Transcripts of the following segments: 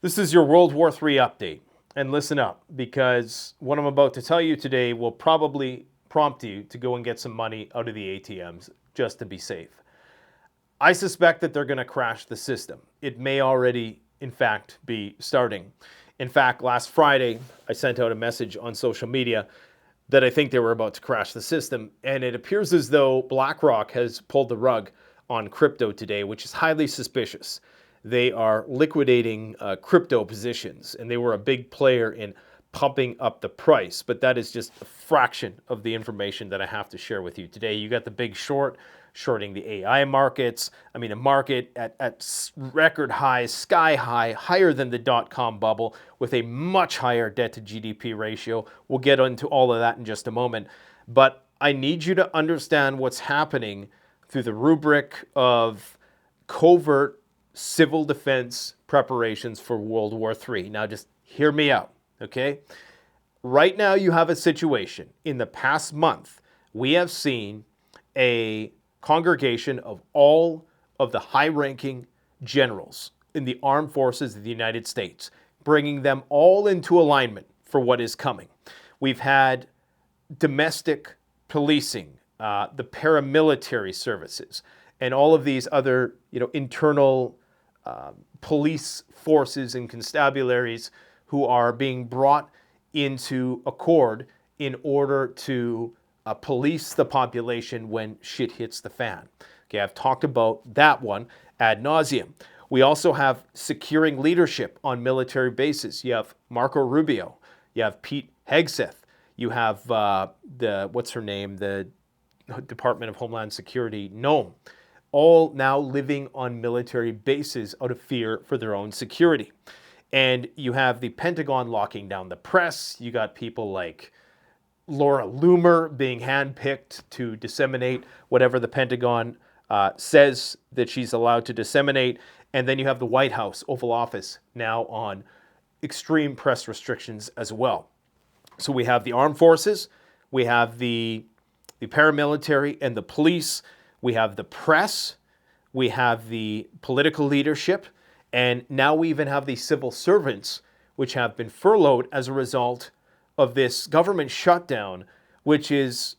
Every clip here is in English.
This is your World War III update. And listen up, because what I'm about to tell you today will probably prompt you to go and get some money out of the ATMs just to be safe. I suspect that they're going to crash the system. It may already, in fact, be starting. In fact, last Friday, I sent out a message on social media that I think they were about to crash the system. And it appears as though BlackRock has pulled the rug on crypto today, which is highly suspicious. They are liquidating crypto positions, and they were a big player in pumping up the price. But that is just a fraction of the information that I have to share with you today. You got the big short, shorting the AI markets. I mean, a market at record highs, sky high, higher than the dot-com bubble, with a much higher debt to GDP ratio. We'll get into all of that in just a moment. But I need you to understand what's happening through the rubric of covert civil defense preparations for World War III. Now, just hear me out, okay? Right now, you have a situation. In the past month, we have seen a congregation of all of the high-ranking generals in the armed forces of the United States, bringing them all into alignment for what is coming. We've had domestic policing, the paramilitary services, and all of these other, internal police forces and constabularies who are being brought into accord in order to police the population when shit hits the fan. Okay, I've talked about that one ad nauseum. We also have securing leadership on military bases. You have Marco Rubio, you have Pete Hegseth, you have what's her name, the Department of Homeland Security, Nome, all now living on military bases out of fear for their own security. And you have the Pentagon locking down the press. You got people like Laura Loomer being handpicked to disseminate whatever the Pentagon says that she's allowed to disseminate. And then you have the White House, Oval Office, now on extreme press restrictions as well. So we have the armed forces, we have the paramilitary and the police, we have the press, we have the political leadership, and now we even have the civil servants, which have been furloughed as a result of this government shutdown, which is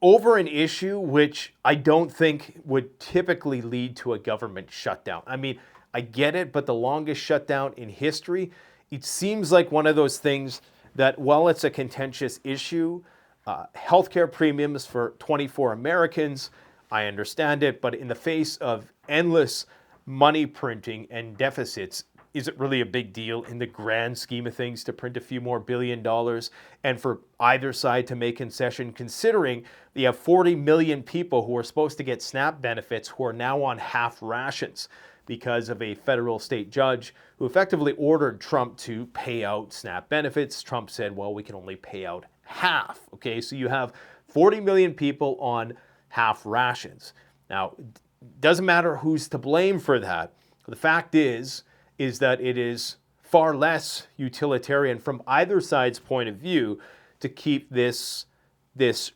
over an issue which I don't think would typically lead to a government shutdown. I mean, I get it, but the longest shutdown in history, it seems like one of those things that, while it's a contentious issue, healthcare premiums for 24 Americans, I understand it, but in the face of endless money printing and deficits, is it really a big deal in the grand scheme of things to print a few more $1 billion and for either side to make concession, considering you have 40 million people who are supposed to get SNAP benefits who are now on half rations because of a federal state judge who effectively ordered Trump to pay out SNAP benefits. Trump said, well, we can only pay out half. Okay, so you have 40 million people on half rations. Now, it doesn't matter who's to blame for that. The fact is that it is far less utilitarian from either side's point of view to keep this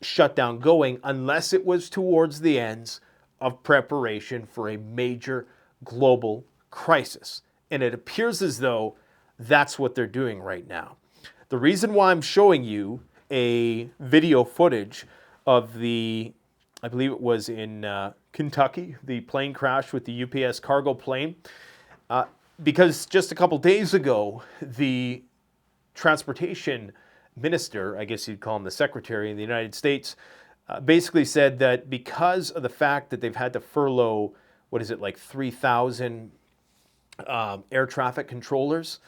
shutdown going, unless it was towards the ends of preparation for a major global crisis. And it appears as though that's what they're doing right now. The reason why I'm showing you a video footage of I believe it was in Kentucky, the plane crash with the UPS cargo plane, because just a couple days ago, the transportation minister, I guess you'd call him the secretary in the United States, basically said that because of the fact that they've had to furlough, 3,000 air traffic controllers,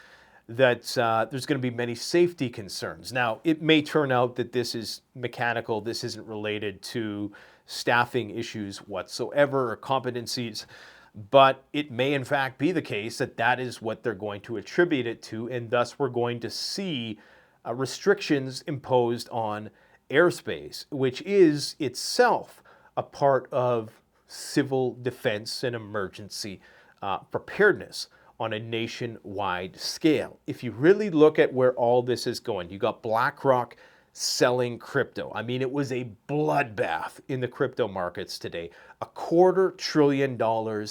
that there's going to be many safety concerns. Now, it may turn out that this is mechanical, this isn't related to staffing issues whatsoever or competencies, but it may in fact be the case that that is what they're going to attribute it to, and thus we're going to see restrictions imposed on airspace, which is itself a part of civil defense and emergency preparedness on a nationwide scale. If you really look at where all this is going, you got BlackRock selling crypto. I mean, it was a bloodbath in the crypto markets today. $250 billion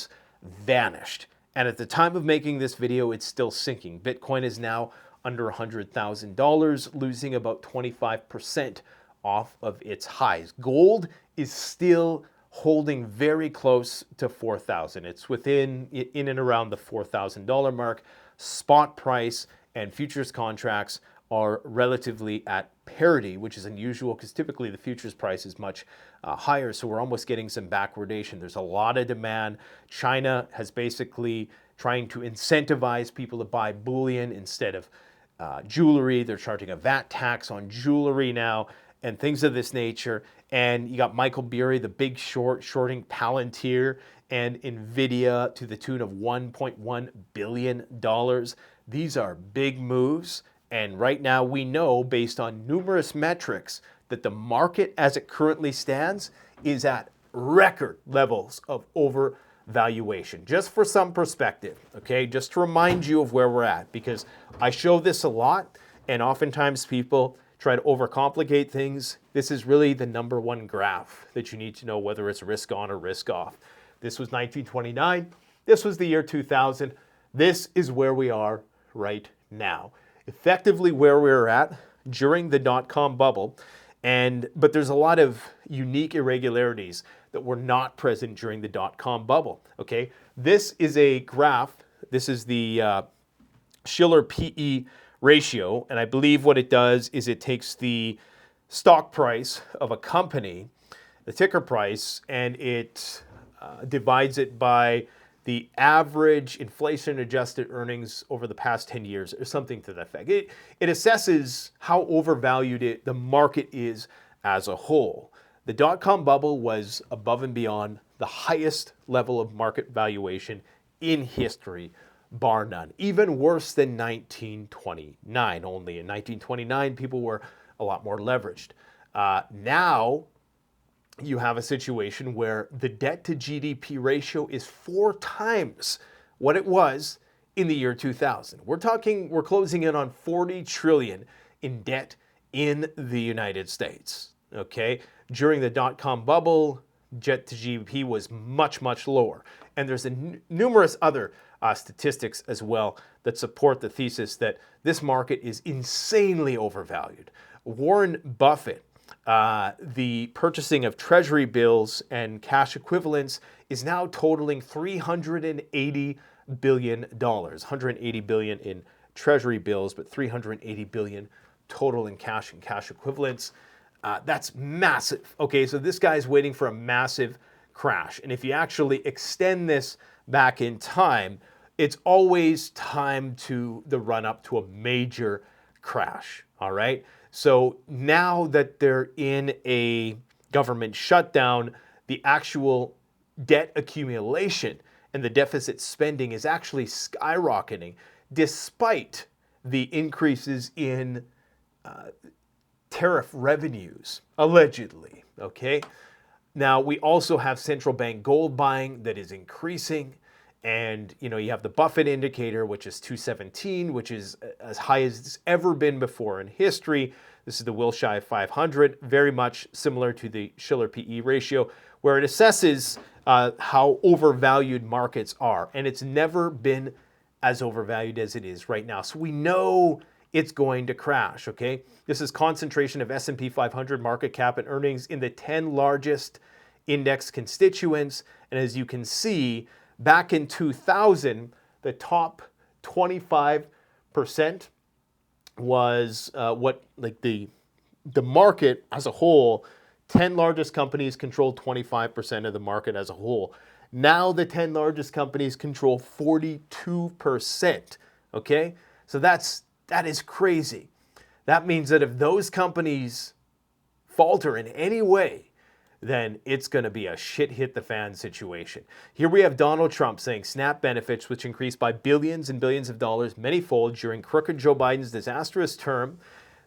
vanished And at the time of making this video, it's still sinking. Bitcoin is now under $100,000, losing about 25% off of its highs. Gold is still holding very close to 4,000. It's in and around the $4,000 mark. Spot price and futures contracts are relatively at parity, which is unusual because typically the futures price is much higher. So we're almost getting some backwardation. There's a lot of demand. China has basically trying to incentivize people to buy bullion instead of jewelry. They're charging a VAT tax on jewelry now and things of this nature. And you got Michael Burry, the big shorting Palantir and Nvidia to the tune of $1.1 billion. These are big moves. And right now we know, based on numerous metrics, that the market as it currently stands is at record levels of overvaluation. Just for some perspective, okay? Just to remind you of where we're at, because I show this a lot, and oftentimes people try to overcomplicate things. This is really the number one graph that you need to know whether it's risk on or risk off. This was 1929. This was the year 2000. This is where we are right now. Effectively where we were at during the dot-com bubble, but there's a lot of unique irregularities that were not present during the dot-com bubble, okay? This is a graph. This is the Shiller PE ratio, and I believe what it does is it takes the stock price of a company, the ticker price, and it divides it by the average inflation-adjusted earnings over the past 10 years, or something to that effect. It assesses how overvalued the market is as a whole. The dot-com bubble was above and beyond the highest level of market valuation in history, bar none. Even worse than 1929. Only in 1929, people were a lot more leveraged. Now, you have a situation where the debt to GDP ratio is 4 times what it was in the year 2000. We're closing in on 40 trillion in debt in the United States, okay? During the dot-com bubble, debt to GDP was much, much lower. And there's numerous other statistics as well that support the thesis that this market is insanely overvalued. Warren Buffett, the purchasing of treasury bills and cash equivalents is now totaling $380 billion. 180 billion in treasury bills, but 380 billion total in cash and cash equivalents. That's massive. Okay, so this guy's waiting for a massive crash. And if you actually extend this back in time, it's always time to the run up to a major crash. All right. So now that they're in a government shutdown, the actual debt accumulation and the deficit spending is actually skyrocketing despite the increases in tariff revenues, allegedly, okay? Now, we also have central bank gold buying that is increasing. And, you have the Buffett indicator, which is 217, which is as high as it's ever been before in history. This is the Wilshire 500, very much similar to the Shiller PE ratio, where it assesses how overvalued markets are. And it's never been as overvalued as it is right now. So we know it's going to crash, okay? This is concentration of S&P 500 market cap and earnings in the 10 largest index constituents. And as you can see, back in 2000, the top 25% was the market as a whole. 10 largest companies controlled 25% of the market as a whole. Now the 10 largest companies control 42%. Okay, so that is crazy. That means that if those companies falter in any way, then it's going to be a shit hit the fan situation. Here we have Donald Trump saying SNAP benefits, which increased by billions and billions of dollars manyfold during crooked Joe Biden's disastrous term.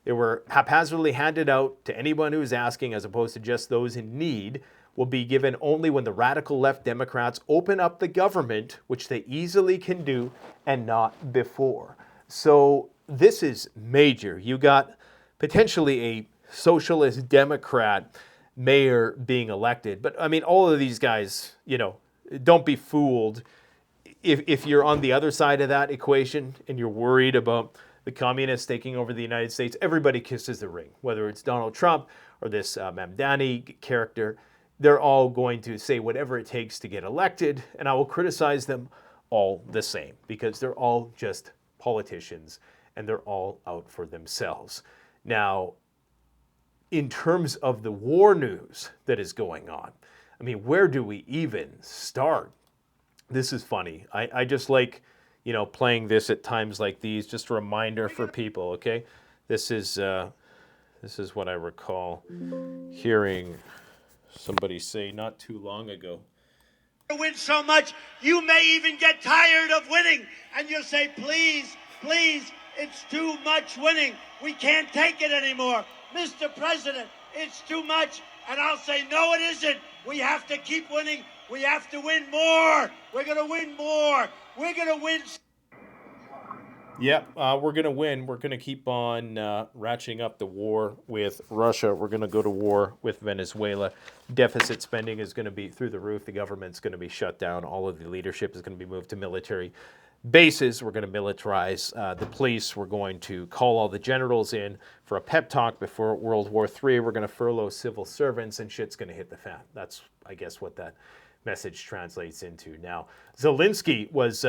They were haphazardly handed out to anyone who is asking, as opposed to just those in need, will be given only when the radical left Democrats open up the government, which they easily can do, and not before. So this is major. You got potentially a socialist Democrat mayor being elected. But I mean, all of these guys, don't be fooled. if you're on the other side of that equation and you're worried about the communists taking over the United States, everybody kisses the ring, whether it's Donald Trump or this Mamdani character. They're all going to say whatever it takes to get elected, and I will criticize them all the same because they're all just politicians and they're all out for themselves. Now, in terms of the war news that is going on, I mean, where do we even start? This is funny. I just like, playing this at times like these, just a reminder for people, okay? This is what I recall hearing somebody say not too long ago. Win so much, you may even get tired of winning, and you'll say, please, please, it's too much winning. We can't take it anymore. Mr. President, it's too much. And I'll say, no, it isn't. We have to keep winning. We have to win more. We're going to win more. We're going to win. Yep, we're going to win. We're going to keep on ratcheting up the war with Russia. We're going to go to war with Venezuela. Deficit spending is going to be through the roof. The government's going to be shut down. All of the leadership is going to be moved to military bases. We're going to militarize the police. We're going to call all the generals in for a pep talk before World War III. We're going to furlough civil servants, and shit's going to hit the fan. That's, I guess, what that message translates into. Now, Zelensky was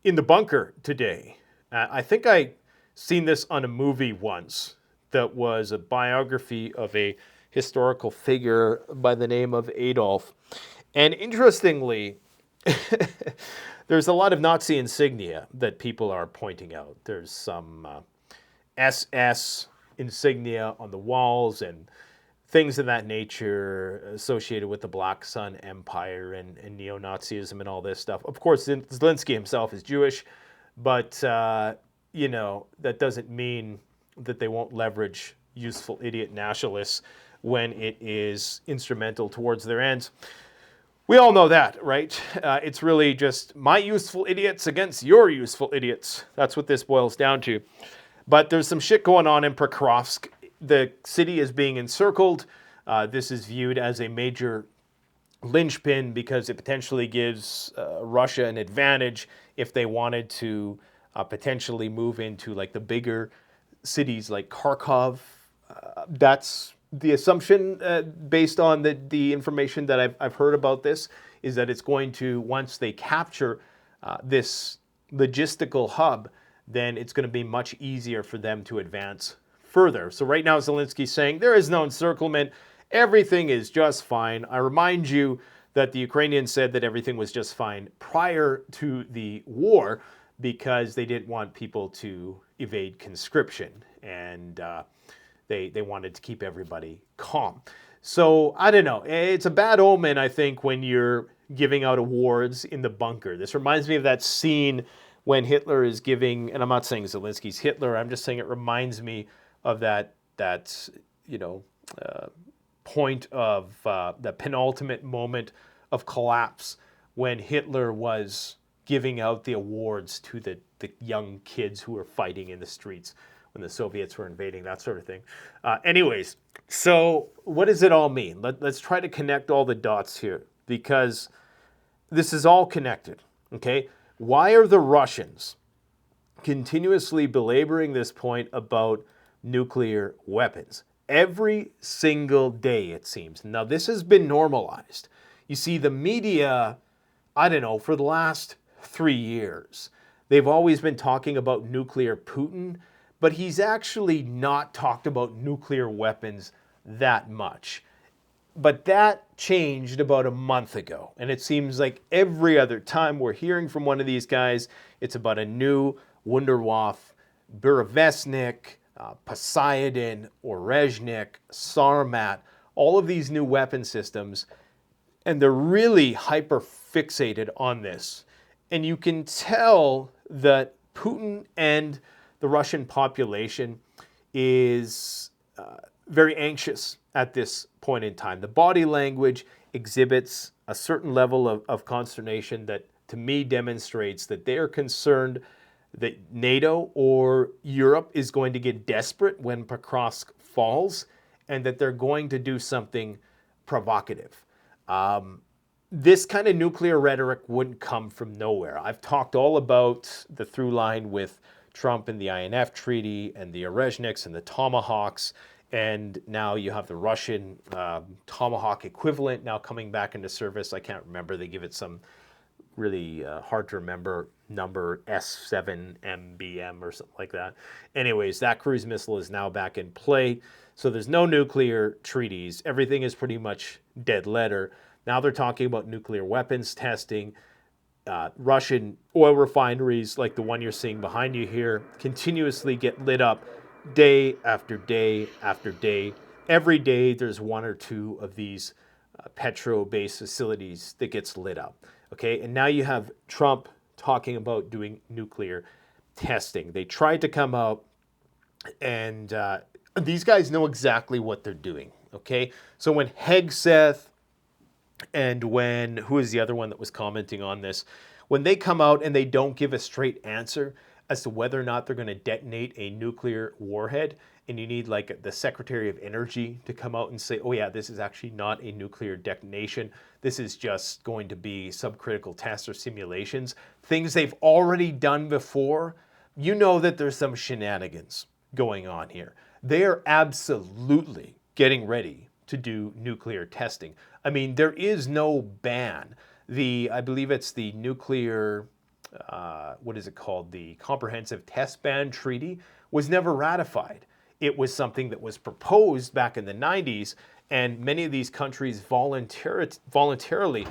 in the bunker today. I think I seen this on a movie once that was a biography of a historical figure by the name of Adolf. And interestingly, there's a lot of Nazi insignia that people are pointing out. There's some SS insignia on the walls and things of that nature associated with the Black Sun Empire and neo-Nazism and all this stuff. Of course, Zelensky himself is Jewish, but, that doesn't mean that they won't leverage useful idiot nationalists when it is instrumental towards their ends. We all know that, right? It's really just my useful idiots against your useful idiots. That's what this boils down to. But there's some shit going on in Pokrovsk. The city is being encircled. This is viewed as a major linchpin because it potentially gives Russia an advantage if they wanted to potentially move into like the bigger cities like Kharkov. That's the assumption based on the information that I've heard about this, is that it's going to, once they capture this logistical hub, then it's going to be much easier for them to advance further. So right now Zelensky's saying there is no encirclement. Everything is just fine. I remind you that the Ukrainians said that everything was just fine prior to the war because they didn't want people to evade conscription, and they wanted to keep everybody calm. So I don't know. It's a bad omen, I think, when you're giving out awards in the bunker. This reminds me of that scene when Hitler is giving, and I'm not saying Zelensky's Hitler, I'm just saying it reminds me of that point of the penultimate moment of collapse when Hitler was giving out the awards to the young kids who were fighting in the streets when the Soviets were invading, that sort of thing. Anyways, so what does it all mean? Let's try to connect all the dots here, because this is all connected, okay? Why are the Russians continuously belaboring this point about nuclear weapons? Every single day, it seems. Now, this has been normalized. You see, the media, I don't know, for the last 3 years, they've always been talking about nuclear Putin, but he's actually not talked about nuclear weapons that much. But that changed about a month ago, and it seems like every other time we're hearing from one of these guys, it's about a new Wunderwaffe, Burevestnik, Poseidon, Orezhnik, Sarmat, all of these new weapon systems, and they're really hyper fixated on this. And you can tell that Putin and the Russian population is very anxious at this point in time. The body language exhibits a certain level of consternation that, to me, demonstrates that they are concerned that NATO or Europe is going to get desperate when Pokrovsk falls, and that they're going to do something provocative. this kind of nuclear rhetoric wouldn't come from nowhere. I've talked all about the through line with Trump and the INF Treaty and the Erosionics and the Tomahawks. And now you have the Russian Tomahawk equivalent now coming back into service. I can't remember. They give it some really hard to remember number, S7MBM or something like that. Anyways, that cruise missile is now back in play. So there's no nuclear treaties. Everything is pretty much dead letter. Now they're talking about nuclear weapons testing. Russian oil refineries like the one you're seeing behind you here continuously get lit up day after day after day. Every day there's one or two of these petro-based facilities that gets lit up. Okay, and now you have Trump talking about doing nuclear testing. They tried to come out, and these guys know exactly what they're doing. Okay, so when Hegseth and when, who is the other one that was commenting on this, when they come out and they don't give a straight answer as to whether or not they're going to detonate a nuclear warhead, and you need like the Secretary of Energy to come out and say, oh yeah, this is actually not a nuclear detonation. This is just going to be subcritical tests or simulations, things they've already done before. You know that there's some shenanigans going on here. They are absolutely getting ready to do nuclear testing. I mean, there is no ban. I believe it's the nuclear, what is it called? The Comprehensive Test Ban Treaty was never ratified. It was something that was proposed back in the 90s, and many of these countries voluntarily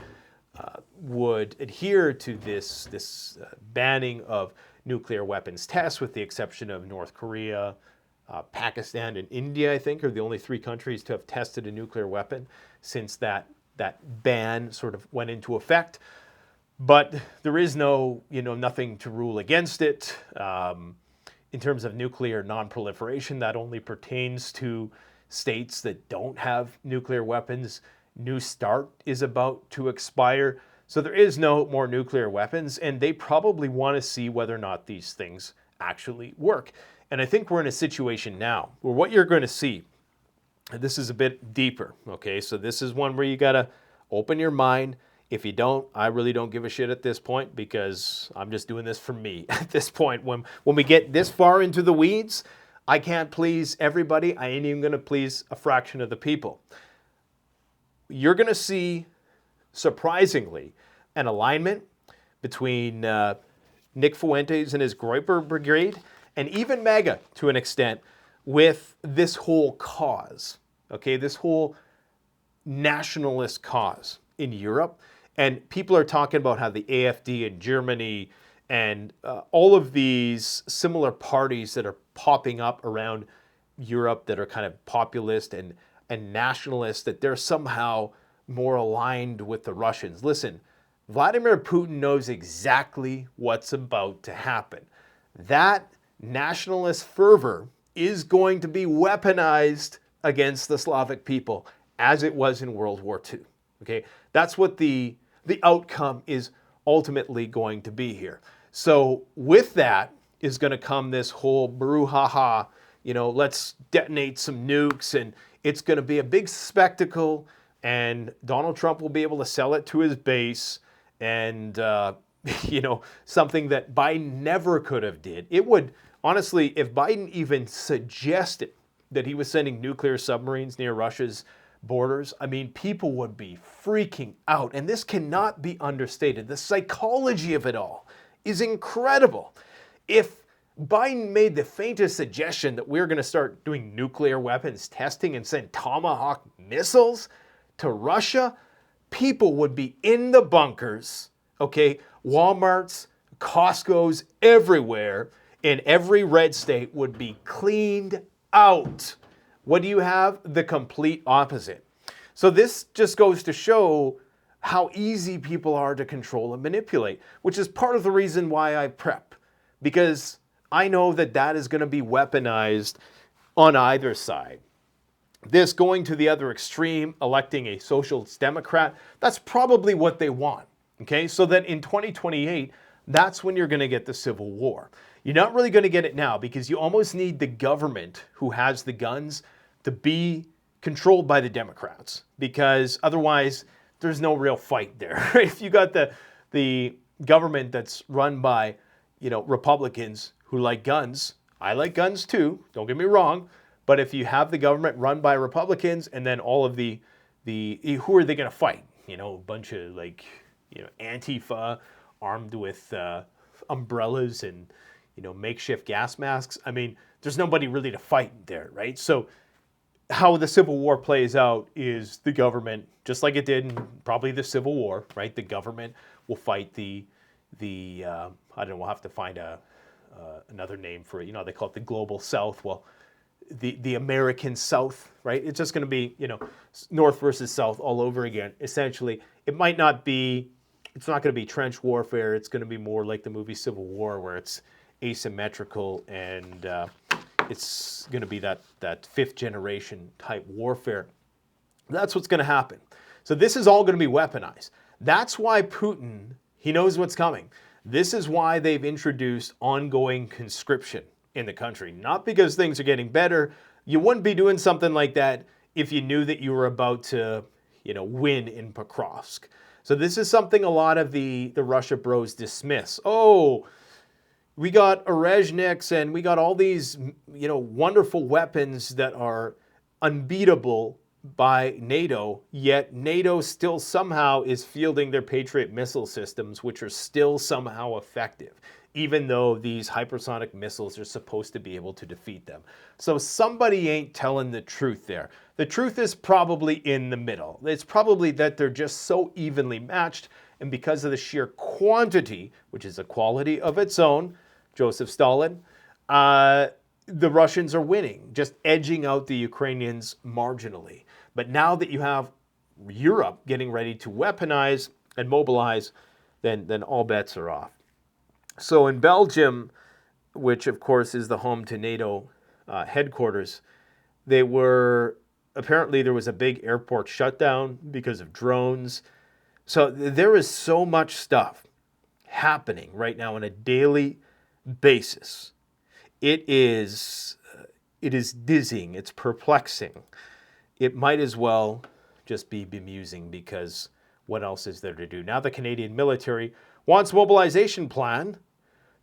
would adhere to this banning of nuclear weapons tests, with the exception of North Korea, Pakistan, and India, I think, are the only three countries to have tested a nuclear weapon since that ban sort of went into effect. But there is nothing to rule against it. In terms of nuclear non-proliferation, that only pertains to states that don't have nuclear weapons. New START is about to expire. So there is no more nuclear weapons, and they probably want to see whether or not these things actually work. And I think we're in a situation now where what you're going to see, and this is a bit deeper, okay? So this is one where you got to open your mind. If you don't, I really don't give a shit at this point, because I'm just doing this for me at this point. When we get this far into the weeds, I can't please everybody. I ain't even going to please a fraction of the people. You're going to see, surprisingly, an alignment between Nick Fuentes and his Groyper Brigade, and even MAGA to an extent, with this whole cause, okay, this whole nationalist cause in Europe. And people are talking about how the AfD in Germany and all of these similar parties that are popping up around Europe that are kind of populist and nationalist, that they're somehow more aligned with the Russians. Listen, Vladimir Putin knows exactly what's about to happen. That nationalist fervor is going to be weaponized against the Slavic people, as it was in World War II. Okay, that's what the outcome is ultimately going to be here. So with that is going to come this whole brouhaha, let's detonate some nukes, and it's going to be a big spectacle, and Donald Trump will be able to sell it to his base, and something that Biden never could have did. It would, honestly, if Biden even suggested that he was sending nuclear submarines near Russia's borders, I mean, people would be freaking out. And this cannot be understated. The psychology of it all is incredible. If Biden made the faintest suggestion that we're going to start doing nuclear weapons testing and send Tomahawk missiles to Russia, people would be in the bunkers, okay? Walmarts, Costco's, everywhere in every red state would be cleaned out. What do you have? The complete opposite. So this just goes to show how easy people are to control and manipulate, which is part of the reason why I prep, because I know that that is going to be weaponized on either side. This going to the other extreme, electing a socialist Democrat, that's probably what they want, okay? So that in 2028, that's when you're going to get the Civil War. You're not really going to get it now, because you almost need the government who has the guns to be controlled by the Democrats, because otherwise there's no real fight there. If you got the government that's run by, Republicans who like guns, I like guns too, don't get me wrong, but if you have the government run by Republicans and then all of the who are they going to fight? A bunch of Antifa armed with umbrellas and makeshift gas masks. I mean, there's nobody really to fight there, right? So how the Civil War plays out is the government, just like it did in probably the Civil War, right? The government will fight the I don't know, we'll have to find another name for it. They call it the Global South. Well, the American South, right? It's just going to be, North versus South all over again. Essentially, it's not going to be trench warfare. It's going to be more like the movie Civil War, where it's asymmetrical and it's going to be that fifth generation type warfare. That's what's going to happen. So this is all going to be weaponized. That's why Putin, he knows what's coming. This is why they've introduced ongoing conscription in the country. Not because things are getting better. You wouldn't be doing something like that if you knew that you were about to, win in Pokrovsk. So this is something a lot of the Russia bros dismiss. Oh, we got Erosniks and we got all these, wonderful weapons that are unbeatable by NATO, yet NATO still somehow is fielding their Patriot missile systems, which are still somehow effective, even though these hypersonic missiles are supposed to be able to defeat them. So somebody ain't telling the truth there. The truth is probably in the middle. It's probably that they're just so evenly matched, and because of the sheer quantity, which is a quality of its own, Joseph Stalin, the Russians are winning, just edging out the Ukrainians marginally. But now that you have Europe getting ready to weaponize and mobilize, then all bets are off. So in Belgium, which of course is the home to NATO headquarters, apparently there was a big airport shutdown because of drones. So there is so much stuff happening right now on a daily basis. It is dizzying. It's perplexing. It might as well just be bemusing, because what else is there to do? Now the Canadian military wants mobilization plan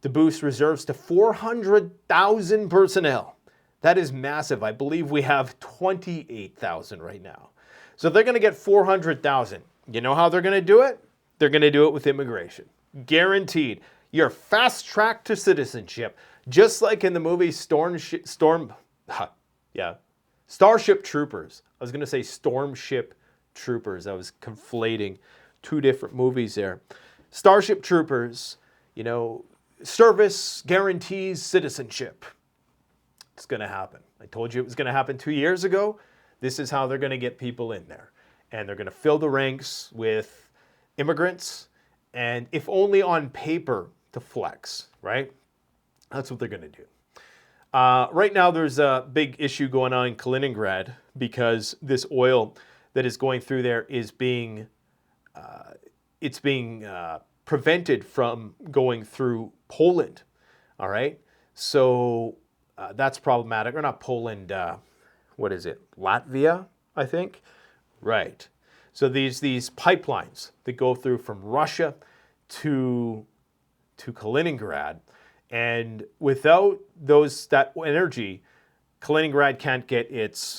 to boost reserves to 400,000 personnel. That is massive. I believe we have 28,000 right now. So they're going to get 400,000. You know how they're going to do it? They're going to do it with immigration. Guaranteed. You're fast-tracked to citizenship. Just like in the movie Starship Troopers. I was going to say Stormship Troopers. I was conflating two different movies there. Starship Troopers, service guarantees citizenship. It's going to happen. I told you it was going to happen 2 years ago. This is how they're going to get people in there. And they're going to fill the ranks with immigrants, and if only on paper to flex, right? That's what they're going to do. Right now, there's a big issue going on in Kaliningrad because this oil that is going through there is being prevented from going through Poland. All right, so that's problematic. Or not Poland. What is it? Latvia, I think. Right. So these pipelines that go through from Russia to Kaliningrad. And without that energy, Kaliningrad can't get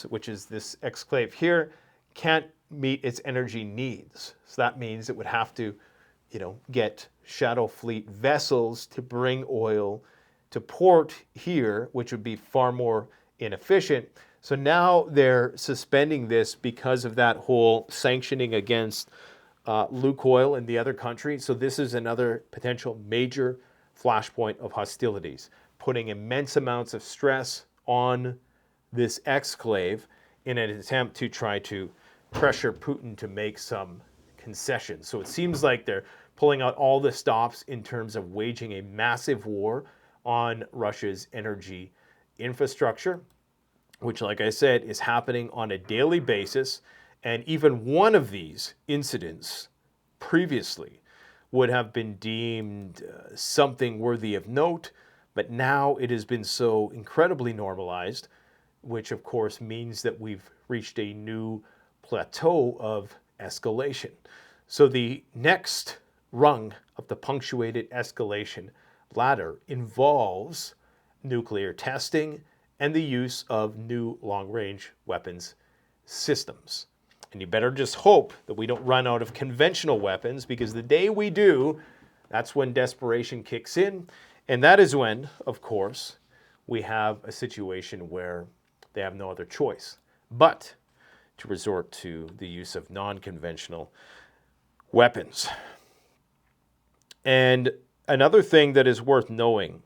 which is this exclave here, can't meet its energy needs. So that means it would have to, get shadow fleet vessels to bring oil to port here, which would be far more inefficient. So now they're suspending this because of that whole sanctioning against Lukoil and the other country. So this is another potential major flashpoint of hostilities, putting immense amounts of stress on this exclave in an attempt to try to pressure Putin to make some concessions. So it seems like they're pulling out all the stops in terms of waging a massive war on Russia's energy infrastructure, which, like I said, is happening on a daily basis. And even one of these incidents previously would have been deemed something worthy of note, but now it has been so incredibly normalized, which of course means that we've reached a new plateau of escalation. So the next rung of the punctuated escalation ladder involves nuclear testing and the use of new long-range weapons systems. And you better just hope that we don't run out of conventional weapons, because the day we do, that's when desperation kicks in. And that is when, of course, we have a situation where they have no other choice but to resort to the use of non-conventional weapons. And another thing that is worth knowing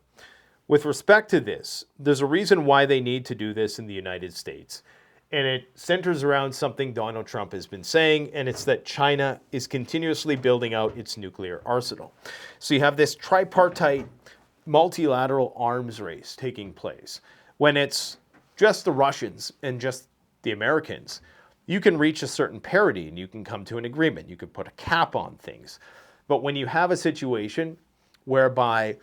with respect to this, there's a reason why they need to do this in the United States. And it centers around something Donald Trump has been saying, and it's that China is continuously building out its nuclear arsenal. So you have this tripartite multilateral arms race taking place. When it's just the Russians and just the Americans, you can reach a certain parity and you can come to an agreement. You can put a cap on things. But when you have a situation whereby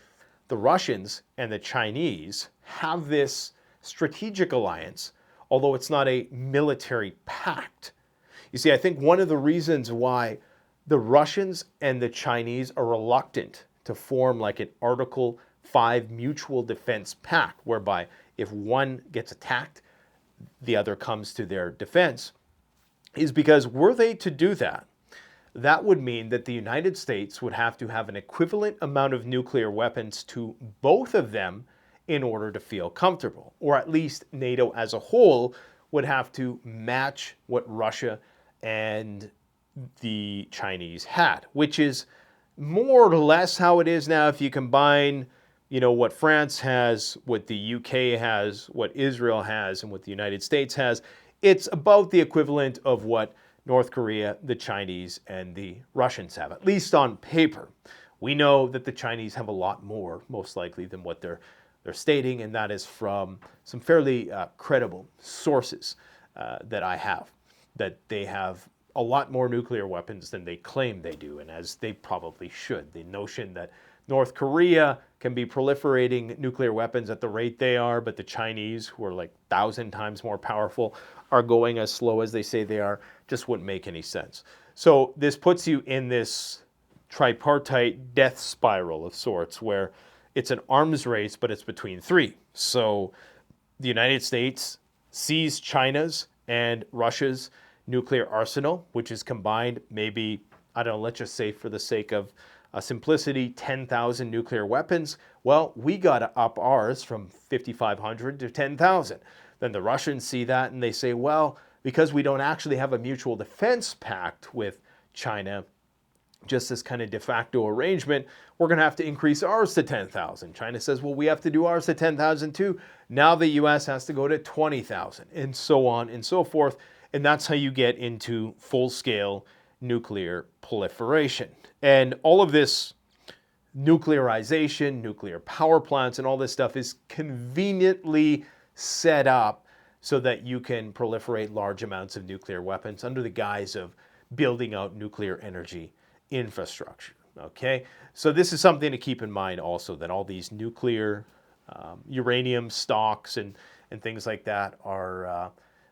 the Russians and the Chinese have this strategic alliance, although it's not a military pact. You see, I think one of the reasons why the Russians and the Chinese are reluctant to form like an Article 5 mutual defense pact, whereby if one gets attacked, the other comes to their defense, is because were they to do that, that would mean that the United States would have to have an equivalent amount of nuclear weapons to both of them in order to feel comfortable. Or at least NATO as a whole would have to match what Russia and the Chinese had, which is more or less how it is now if you combine, what France has, what the UK has, what Israel has, and what the United States has. It's about the equivalent of what North Korea, the Chinese, and the Russians have, at least on paper. We know that the Chinese have a lot more, most likely, than what they're stating, and that is from some fairly credible sources that I have, that they have a lot more nuclear weapons than they claim they do, and as they probably should. The notion that North Korea can be proliferating nuclear weapons at the rate they are, but the Chinese, who are like 1,000 times more powerful, are going as slow as they say they are, just wouldn't make any sense. So this puts you in this tripartite death spiral of sorts, where it's an arms race, but it's between three. So the United States sees China's and Russia's nuclear arsenal, which is combined maybe, I don't know, let's just say for the sake of simplicity, 10,000 nuclear weapons. Well, we got to up ours from 5,500 to 10,000. Then the Russians see that and they say, well, because we don't actually have a mutual defense pact with China, just this kind of de facto arrangement, we're going to have to increase ours to 10,000. China says, well, we have to do ours to 10,000 too. Now the US has to go to 20,000, and so on and so forth. And that's how you get into full-scale nuclear proliferation. And all of this nuclearization, nuclear power plants, and all this stuff is conveniently set up so that you can proliferate large amounts of nuclear weapons under the guise of building out nuclear energy infrastructure. Okay, so this is something to keep in mind also, that all these nuclear uranium stocks and things like that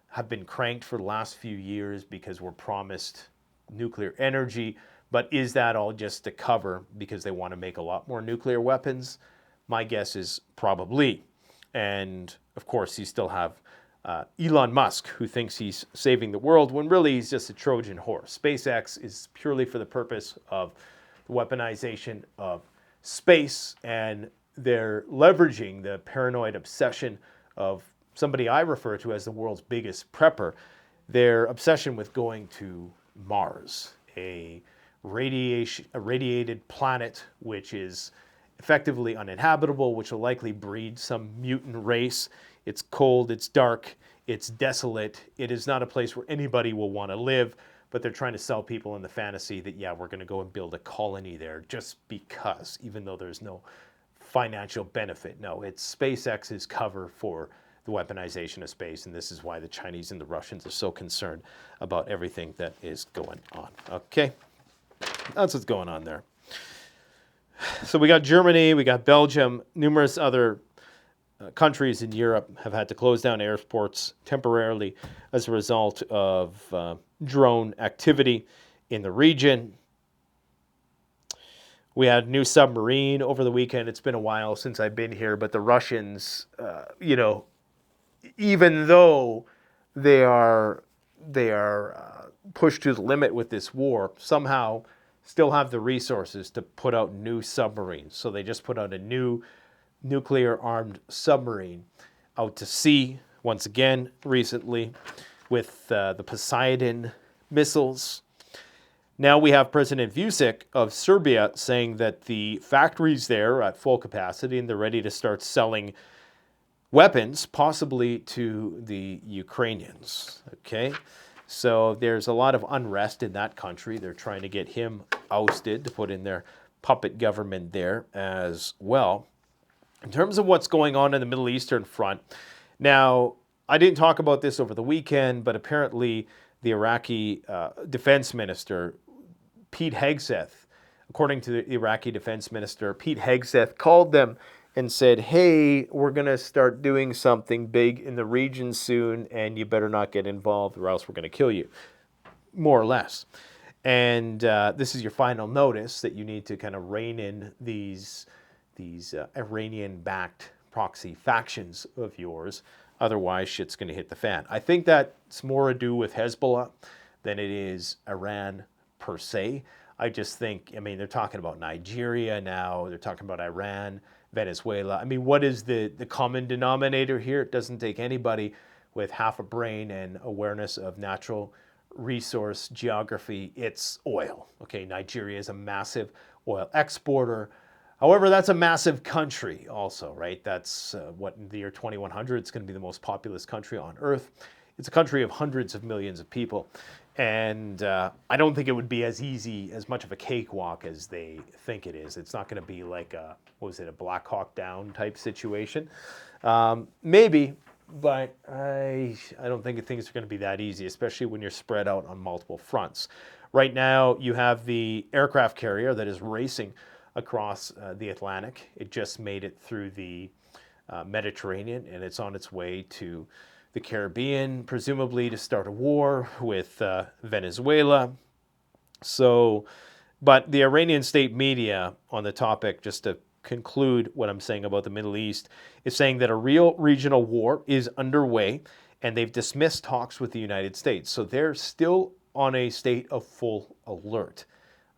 have been cranked for the last few years because we're promised nuclear energy. But is that all just to cover because they want to make a lot more nuclear weapons? My guess is probably. And of course, you still have Elon Musk, who thinks he's saving the world when really he's just a Trojan horse. SpaceX is purely for the purpose of the weaponization of space, and they're leveraging the paranoid obsession of somebody I refer to as the world's biggest prepper, their obsession with going to Mars, a radiated planet which is effectively uninhabitable, which will likely breed some mutant race. It's cold, it's dark, it's desolate. It is not a place where anybody will want to live, but they're trying to sell people in the fantasy that, yeah, we're going to go and build a colony there just because, even though there's no financial benefit. No, it's SpaceX's cover for the weaponization of space, and this is why the Chinese and the Russians are so concerned about everything that is going on. Okay, that's what's going on there. So we got Germany, we got Belgium, numerous other countries in Europe have had to close down airports temporarily as a result of drone activity in the region. We had a new submarine over the weekend. It's been a while since I've been here, but the Russians, even though they are pushed to the limit with this war, somehow still have the resources to put out new submarines. So they just put out a new nuclear-armed submarine out to sea once again recently with the Poseidon missiles. Now we have President Vučić of Serbia saying that the factories there are at full capacity and they're ready to start selling weapons, possibly to the Ukrainians. Okay, so there's a lot of unrest in that country. They're trying to get him ousted to put in their puppet government there as well. In terms of what's going on in the Middle Eastern front, now, I didn't talk about this over the weekend, but apparently the Iraqi defense minister, Pete Hegseth, according to the Iraqi defense minister, Pete Hegseth called them and said, hey, we're going to start doing something big in the region soon, and you better not get involved or else we're going to kill you, more or less. And this is your final notice that you need to kind of rein in these Iranian-backed proxy factions of yours. Otherwise, shit's going to hit the fan. I think that's more ado with Hezbollah than it is Iran per se. I just think, I mean, they're talking about Nigeria now. They're talking about Iran, Venezuela. I mean, what is the common denominator here? It doesn't take anybody with half a brain and awareness of natural resource geography. It's oil. Okay, Nigeria is a massive oil exporter. However, that's a massive country also, right? That's what in the year 2100, it's going to be the most populous country on Earth. It's a country of hundreds of millions of people. And I don't think it would be as easy, as much of a cakewalk as they think it is. It's not going to be like a Black Hawk Down type situation. Maybe, but I don't think things are going to be that easy, especially when you're spread out on multiple fronts. Right now, you have the aircraft carrier that is racing across the Atlantic. It just made it through the Mediterranean, and it's on its way to the Caribbean, presumably to start a war with Venezuela. So, but the Iranian state media on the topic, just to conclude what I'm saying about the Middle East, is saying that a real regional war is underway, and they've dismissed talks with the United States. So they're still on a state of full alert.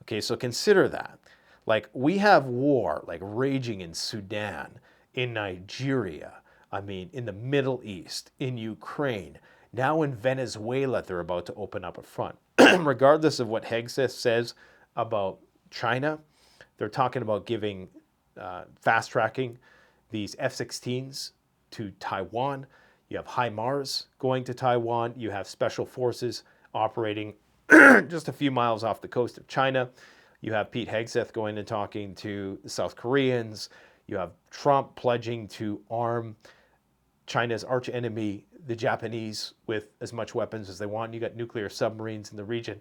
Okay, so consider that. Like, we have war, like, raging in Sudan, in Nigeria, I mean, in the Middle East, in Ukraine. Now in Venezuela, they're about to open up a front. Regardless of what Hegseth says about China, they're talking about giving, fast-tracking these F-16s to Taiwan. You have HIMARS going to Taiwan. You have special forces operating just a few miles off the coast of China. You have Pete Hegseth going and talking to the South Koreans. You have Trump pledging to arm China's archenemy, the Japanese, with as much weapons as they want. You got nuclear submarines in the region.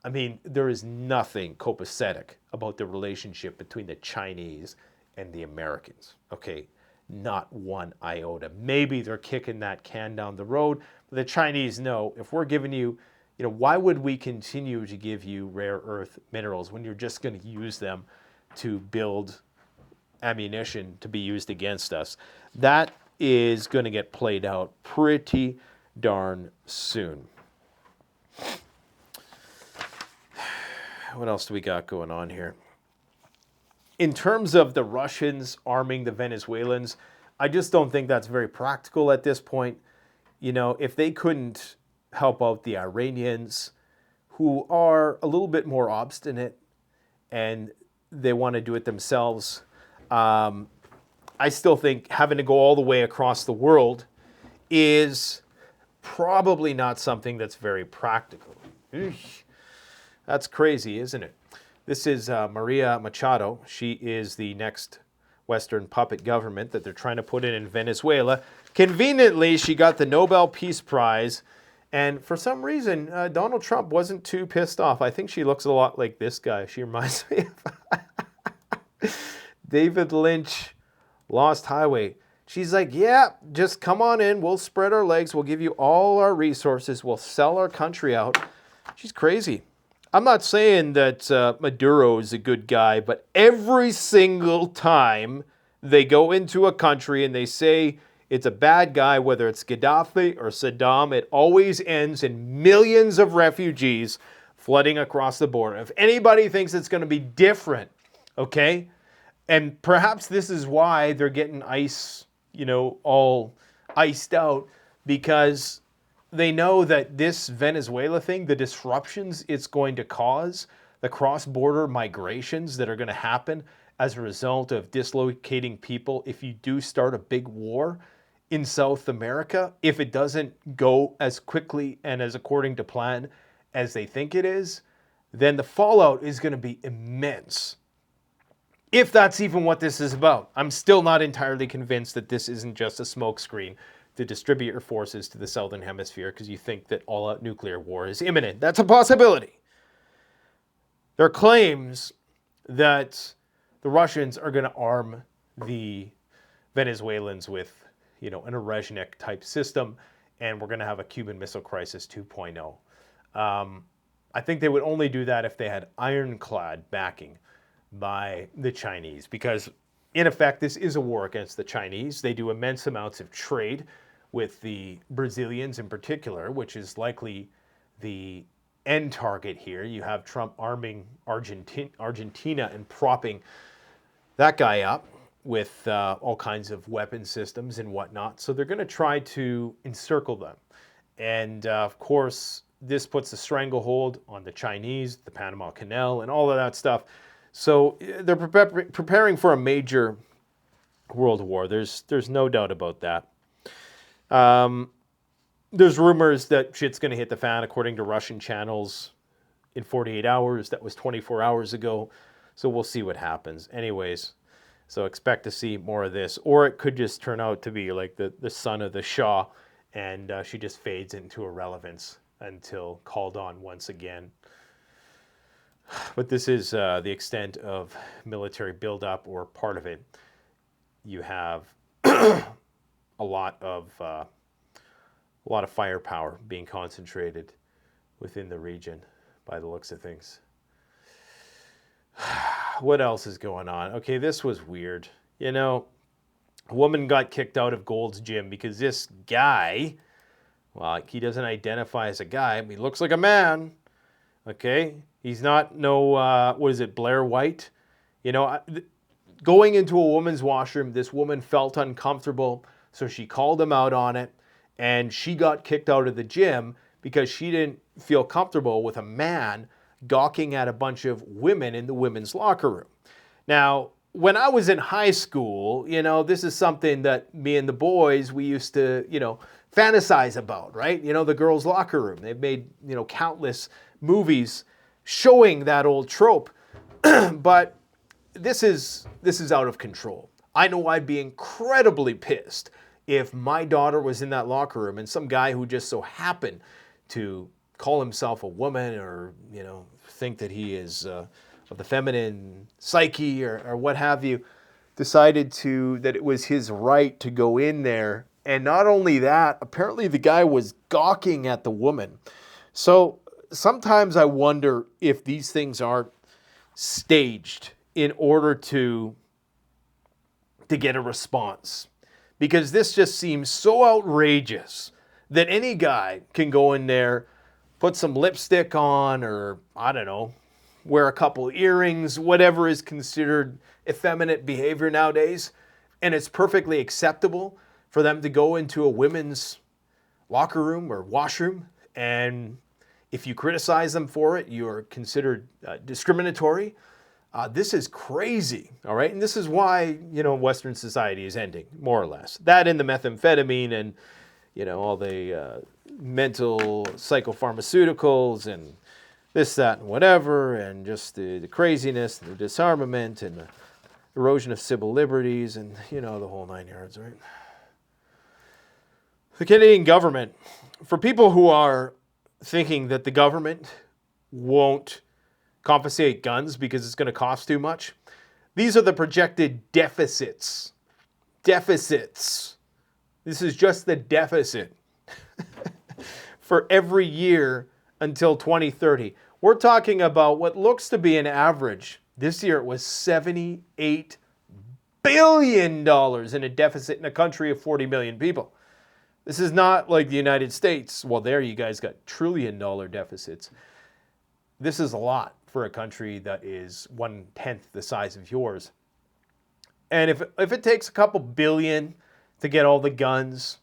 I mean, there is nothing copacetic about the relationship between the Chinese and the Americans. Okay, not one iota. Maybe they're kicking that can down the road, but the Chinese know if we're giving you, why would we continue to give you rare earth minerals when you're just going to use them to build ammunition to be used against us? That is going to get played out pretty darn soon. What else do we got going on here? In terms of the Russians arming the Venezuelans, I just don't think that's very practical at this point. If they couldn't help out the Iranians, who are a little bit more obstinate and they want to do it themselves, I still think having to go all the way across the world is probably not something that's very practical. Eesh. That's crazy, isn't it? This is Maria Machado. She is the next Western puppet government that they're trying to put in Venezuela. Conveniently, she got the Nobel Peace Prize. And for some reason, Donald Trump wasn't too pissed off. I think she looks a lot like this guy. She reminds me of David Lynch, Lost Highway. She's like, yeah, just come on in. We'll spread our legs. We'll give you all our resources. We'll sell our country out. She's crazy. I'm not saying that Maduro is a good guy, but every single time they go into a country and they say it's a bad guy, whether it's Gaddafi or Saddam, it always ends in millions of refugees flooding across the border. If anybody thinks it's going to be different, okay? And perhaps this is why they're getting all iced out, because they know that this Venezuela thing, the disruptions it's going to cause, the cross-border migrations that are going to happen as a result of dislocating people, if you do start a big war in South America, if it doesn't go as quickly and as according to plan as they think it is, then the fallout is going to be immense. If that's even what this is about. I'm still not entirely convinced that this isn't just a smokescreen to distribute your forces to the Southern Hemisphere because you think that all-out nuclear war is imminent. That's a possibility. There are claims that the Russians are going to arm the Venezuelans with, an Erosion type system, and we're going to have a Cuban Missile Crisis 2.0. I think they would only do that if they had ironclad backing by the Chinese, because in effect this is a war against the Chinese. They do immense amounts of trade with the Brazilians in particular, which is likely the end target here. You have Trump arming Argentina and propping that guy up with all kinds of weapon systems and whatnot. So they're going to try to encircle them. And of course, this puts a stranglehold on the Chinese, the Panama Canal, and all of that stuff. So they're preparing for a major world war. There's no doubt about that. There's rumors that shit's going to hit the fan, according to Russian channels, in 48 hours. That was 24 hours ago. So we'll see what happens. Anyways, so expect to see more of this. Or it could just turn out to be like the son of the Shah, and she just fades into irrelevance until called on once again. But this is the extent of military buildup, or part of it. You have a lot of firepower being concentrated within the region, by the looks of things. What else is going on? Okay, this was weird. A woman got kicked out of Gold's Gym because this guy, well, he doesn't identify as a guy, but he looks like a man. Okay, he's not Blair White? Going into a woman's washroom, this woman felt uncomfortable, so she called him out on it, and she got kicked out of the gym because she didn't feel comfortable with a man gawking at a bunch of women in the women's locker room. Now, when I was in high school, this is something that me and the boys, we used to, fantasize about, right? The girls' locker room. They've made, countless movies showing that old trope. But this is out of control. I know I'd be incredibly pissed if my daughter was in that locker room and some guy who just so happened to call himself a woman, or think that he is of the feminine psyche, or what have you, decided that it was his right to go in there. And not only that, apparently the guy was gawking at the woman. So sometimes I wonder if these things aren't staged in order to get a response. Because this just seems so outrageous that any guy can go in there, put some lipstick on, or I don't know, wear a couple earrings, whatever is considered effeminate behavior nowadays, and it's perfectly acceptable for them to go into a women's locker room or washroom, and if you criticize them for it, you're considered discriminatory. This is crazy, all right? And this is why, Western society is ending, more or less. That and the methamphetamine and, all the mental psychopharmaceuticals and this, that, and whatever, and just the craziness and the disarmament and the erosion of civil liberties and, the whole 9 yards, right? The Canadian government, for people who are thinking that the government won't confiscate guns because it's going to cost too much, these are the projected deficits deficits. This is just the deficit for every year until 2030. We're talking about what looks to be an average. This year it was $78 billion in a deficit in a country of 40 million people. This is not like the United States. Well, there you guys got trillion-dollar deficits. This is a lot for a country that is 1/10 the size of yours. And if it takes a couple billion to get all the guns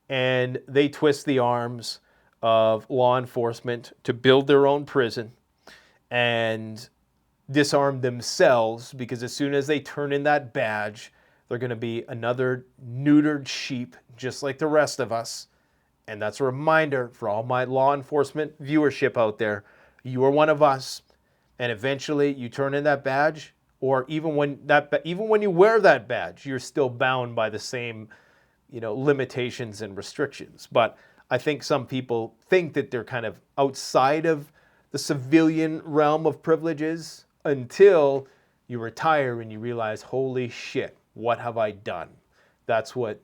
and they twist the arms of law enforcement to build their own prison and disarm themselves, because as soon as they turn in that badge, they're going to be another neutered sheep just like the rest of us. And that's a reminder for all my law enforcement viewership out there. You are one of us. And eventually you turn in that badge, or even when you wear that badge, you're still bound by the same, limitations and restrictions. But I think some people think that they're kind of outside of the civilian realm of privileges until you retire and you realize, holy shit, what have I done? That's what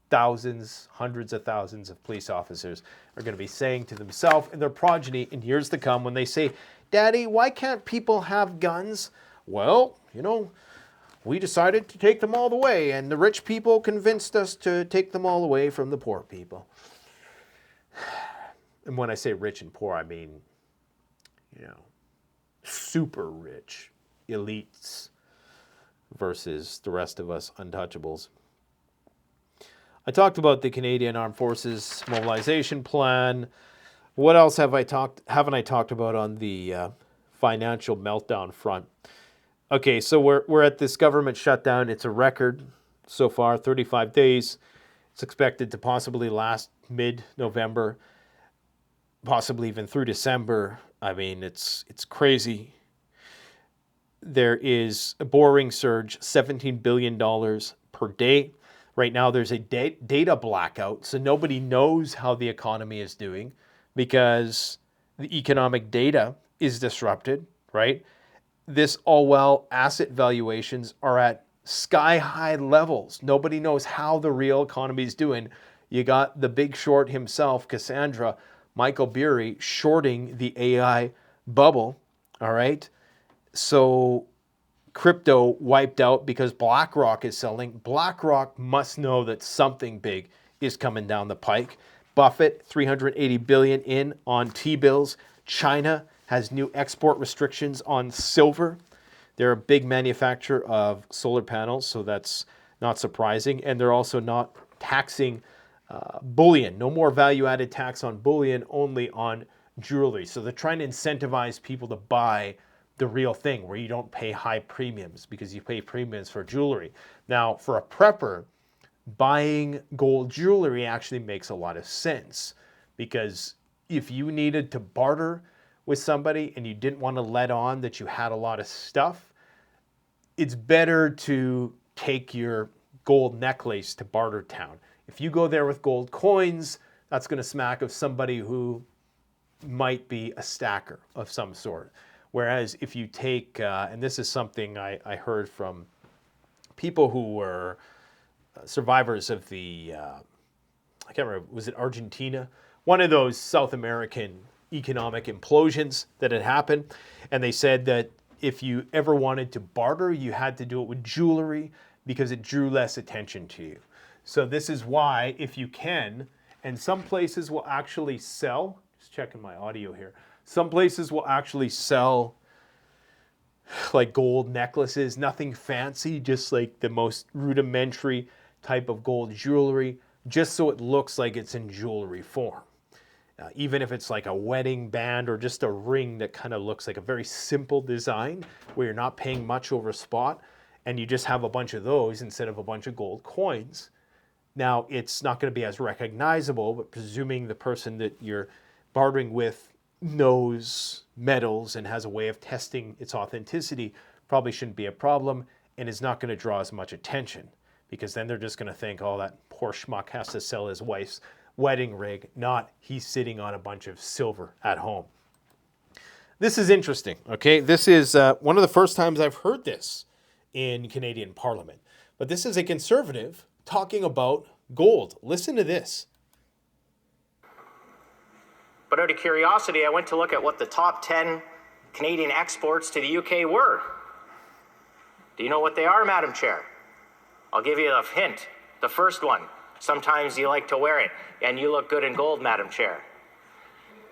thousands, hundreds of thousands of police officers are going to be saying to themselves and their progeny in years to come when they say, Daddy, why can't people have guns? Well, we decided to take them all away, and the rich people convinced us to take them all away from the poor people. And when I say rich and poor, I mean, super rich elites versus the rest of us untouchables. I talked about the Canadian Armed Forces mobilization plan. What else haven't I talked about on the financial meltdown front? Okay, so we're at this government shutdown. It's a record so far, 35 days. It's expected to possibly last mid-November, possibly even through December. I mean, it's crazy. There is a borrowing surge, $17 billion per day. Right now, there's a data blackout, so nobody knows how the economy is doing because the economic data is disrupted, right? This all while asset valuations are at sky-high levels. Nobody knows how the real economy is doing. You got the big short himself, Cassandra, Michael Burry, shorting the AI bubble, all right? So crypto wiped out because BlackRock is selling. BlackRock must know that something big is coming down the pike. Buffett, $380 billion in on T-bills. China has new export restrictions on silver. They're a big manufacturer of solar panels, so that's not surprising. And they're also not taxing bullion. No more value-added tax on bullion, only on jewelry. So they're trying to incentivize people to buy the real thing, where you don't pay high premiums because you pay premiums for jewelry. Now, for a prepper, buying gold jewelry actually makes a lot of sense, because if you needed to barter with somebody and you didn't want to let on that you had a lot of stuff, it's better to take your gold necklace to Barter Town. If you go there with gold coins, that's going to smack of somebody who might be a stacker of some sort. Whereas if you take, and this is something I heard from people who were survivors of the, I can't remember, was it Argentina? One of those South American economic implosions that had happened. And they said that if you ever wanted to barter, you had to do it with jewelry because it drew less attention to you. So this is why, if you can, and some places will actually sell, just checking my audio here, some places will actually sell like gold necklaces, nothing fancy, just like the most rudimentary type of gold jewelry, just so it looks like it's in jewelry form. Even if it's like a wedding band or just a ring that kind of looks like a very simple design where you're not paying much over spot, and you just have a bunch of those instead of a bunch of gold coins. Now, it's not going to be as recognizable, but presuming the person that you're bartering with knows metals and has a way of testing its authenticity, probably shouldn't be a problem, and is not going to draw as much attention, because then they're just going to think, oh, that poor schmuck has to sell his wife's wedding ring, not he's sitting on a bunch of silver at home. This is interesting, okay? This is one of the first times I've heard this in Canadian Parliament. But this is a conservative talking about gold. Listen to this. But out of curiosity, I went to look at what the top 10 Canadian exports to the UK were. Do you know what they are, Madam Chair? I'll give you a hint. The first one. Sometimes you like to wear it, and you look good in gold, Madam Chair.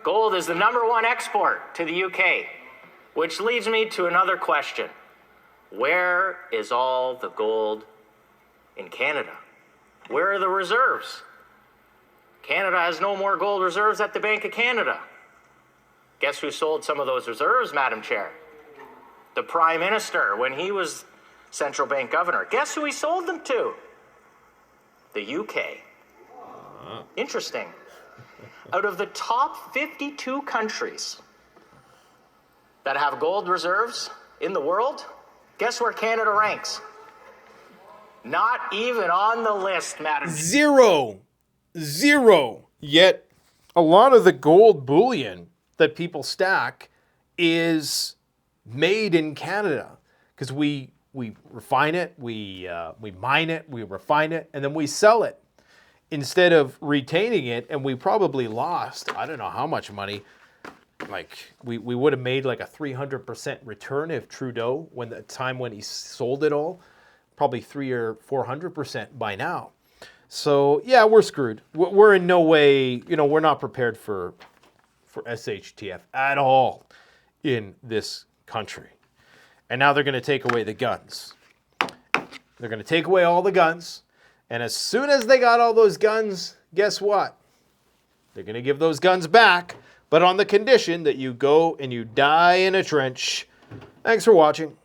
Gold is the #1 export to the UK, which leads me to another question. Where is all the gold in Canada? Where are the reserves? Canada has no more gold reserves at the Bank of Canada. Guess who sold some of those reserves, Madam Chair? The Prime Minister, when he was central bank governor. Guess who he sold them to? The UK. Interesting. Out of the top 52 countries that have gold reserves in the world, guess where Canada ranks? Not even on the list, Madam. Zero. Yet a lot of the gold bullion that people stack is made in Canada because we refine it, we mine it, we refine it, and then we sell it instead of retaining it. And we probably lost, I don't know how much money. Like we would have made like a 300% return if Trudeau, when the time when he sold it all, probably 300 or 400% by now. So yeah, we're screwed. We're in no way, we're not prepared for SHTF at all in this country. And now they're going to take away the guns. They're going to take away all the guns. And as soon as they got all those guns, guess what? They're going to give those guns back, but on the condition that you go and you die in a trench. Thanks for watching.